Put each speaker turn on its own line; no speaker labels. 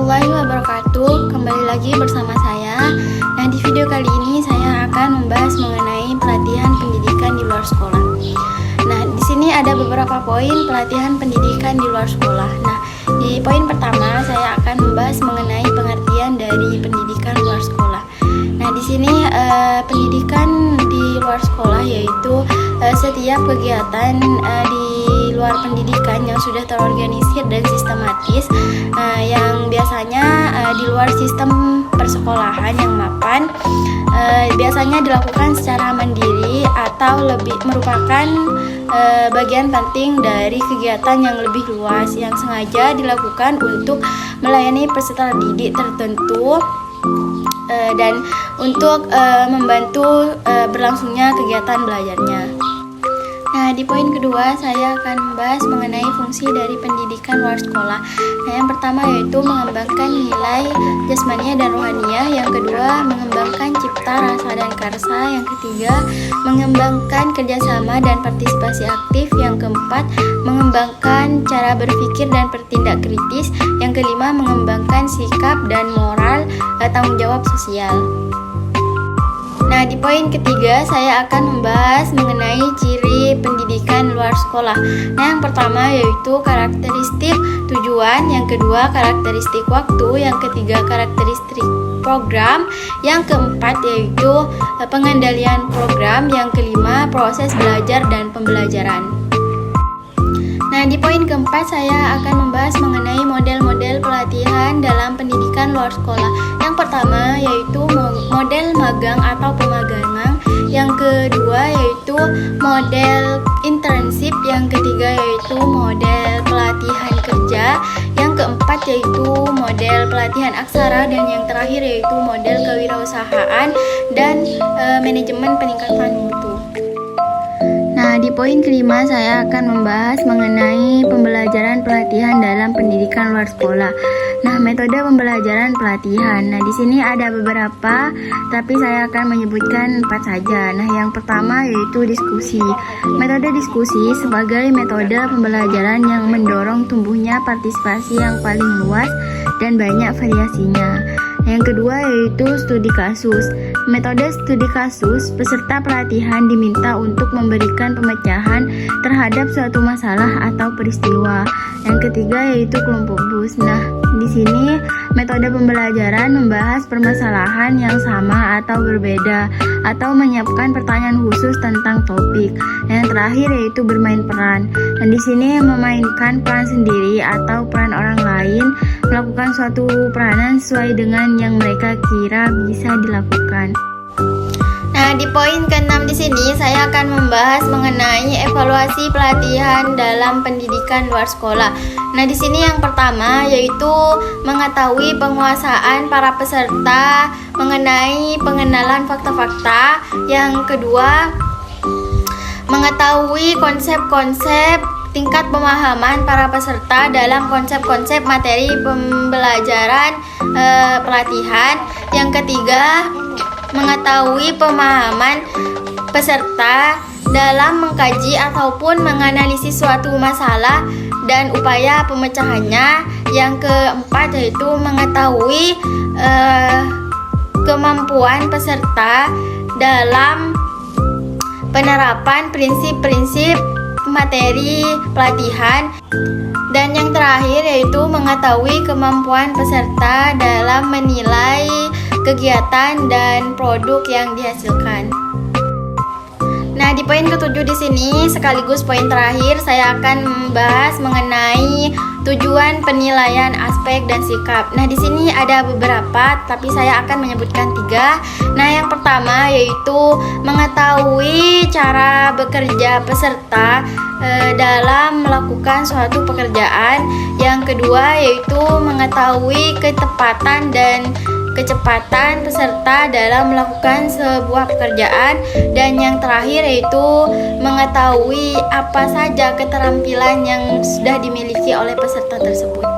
warahmatullahi wabarakatuh. Kembali lagi bersama saya. Nah, di video kali ini saya akan membahas mengenai pelatihan pendidikan di luar sekolah. Nah, di sini ada beberapa poin pelatihan pendidikan di luar sekolah. Nah, di poin pertama saya akan membahas mengenai pengertian dari pendidikan luar sekolah. Nah, di sini pendidikan di luar sekolah yaitu setiap kegiatan di luar pendidikan yang sudah terorganisir dan sistematis, yang biasanya di luar sistem persekolahan yang mapan, biasanya dilakukan secara mandiri atau lebih merupakan bagian penting dari kegiatan yang lebih luas yang sengaja dilakukan untuk melayani peserta didik tertentu dan untuk membantu berlangsungnya kegiatan belajarnya. Nah, di poin kedua saya akan membahas mengenai fungsi dari pendidikan luar sekolah. Nah, yang pertama yaitu mengembangkan nilai jasmania dan rohaniah. Yang kedua, mengembangkan cipta, rasa, dan karsa. Yang ketiga, mengembangkan kerjasama dan partisipasi aktif. Yang keempat, mengembangkan cara berpikir dan bertindak kritis. Yang kelima, mengembangkan sikap dan moral tanggung jawab sosial. Nah, di poin ketiga saya akan membahas mengenai ciri pendidikan luar sekolah. Nah, yang pertama yaitu karakteristik tujuan, yang kedua karakteristik waktu, yang ketiga karakteristik program, yang keempat yaitu pengendalian program, yang kelima proses belajar dan pembelajaran. Nah, di poin keempat saya akan membahas mengenai model-model pelatihan dalam pendidikan luar sekolah. Yang pertama yaitu model magang atau pemagangan, yang kedua yaitu model internship, yang ketiga yaitu model pelatihan kerja, yang keempat yaitu model pelatihan aksara, dan yang terakhir yaitu model kewirausahaan dan manajemen peningkatan mutu. Nah, di poin kelima saya akan membahas mengenai pembelajaran pelatihan dalam pendidikan luar sekolah. Nah, metode pembelajaran pelatihan. Nah, di sini ada beberapa, tapi saya akan menyebutkan 4 saja. Nah, yang pertama yaitu diskusi. Metode diskusi sebagai metode pembelajaran yang mendorong tumbuhnya partisipasi yang paling luas dan banyak variasinya. Yang kedua yaitu studi kasus. Metode studi kasus, peserta pelatihan diminta untuk memberikan pemecahan terhadap suatu masalah atau peristiwa. Yang ketiga yaitu kelompok bus. Nah, di sini metode pembelajaran membahas permasalahan yang sama atau berbeda atau menyiapkan pertanyaan khusus tentang topik. Yang terakhir yaitu bermain peran. Dan di sini memainkan peran sendiri atau peran orang lain, melakukan suatu peranan sesuai dengan yang mereka kira bisa dilakukan. Nah, di poin ke-6 di sini saya akan membahas mengenai evaluasi pelatihan dalam pendidikan luar sekolah. Nah, di sini yang pertama yaitu mengetahui penguasaan para peserta mengenai pengenalan fakta-fakta. Yang kedua, mengetahui konsep-konsep tingkat pemahaman para peserta dalam konsep-konsep materi pembelajaran pelatihan. Yang ketiga, mengetahui pemahaman peserta dalam mengkaji ataupun menganalisis suatu masalah dan upaya pemecahannya. Yang keempat yaitu mengetahui kemampuan peserta dalam penerapan prinsip-prinsip materi pelatihan. Dan yang terakhir yaitu mengetahui kemampuan peserta dalam menilai kegiatan dan produk yang dihasilkan. Nah, di poin ke-7 di sini sekaligus poin terakhir saya akan membahas mengenai tujuan penilaian aspek dan sikap. Nah, di sini ada beberapa, tapi saya akan menyebutkan 3. Nah, yang pertama yaitu mengetahui cara bekerja peserta dalam melakukan suatu pekerjaan. Yang kedua yaitu mengetahui ketepatan dan kecepatan peserta dalam melakukan sebuah pekerjaan. Dan yang terakhir yaitu mengetahui apa saja keterampilan yang sudah dimiliki oleh peserta tersebut.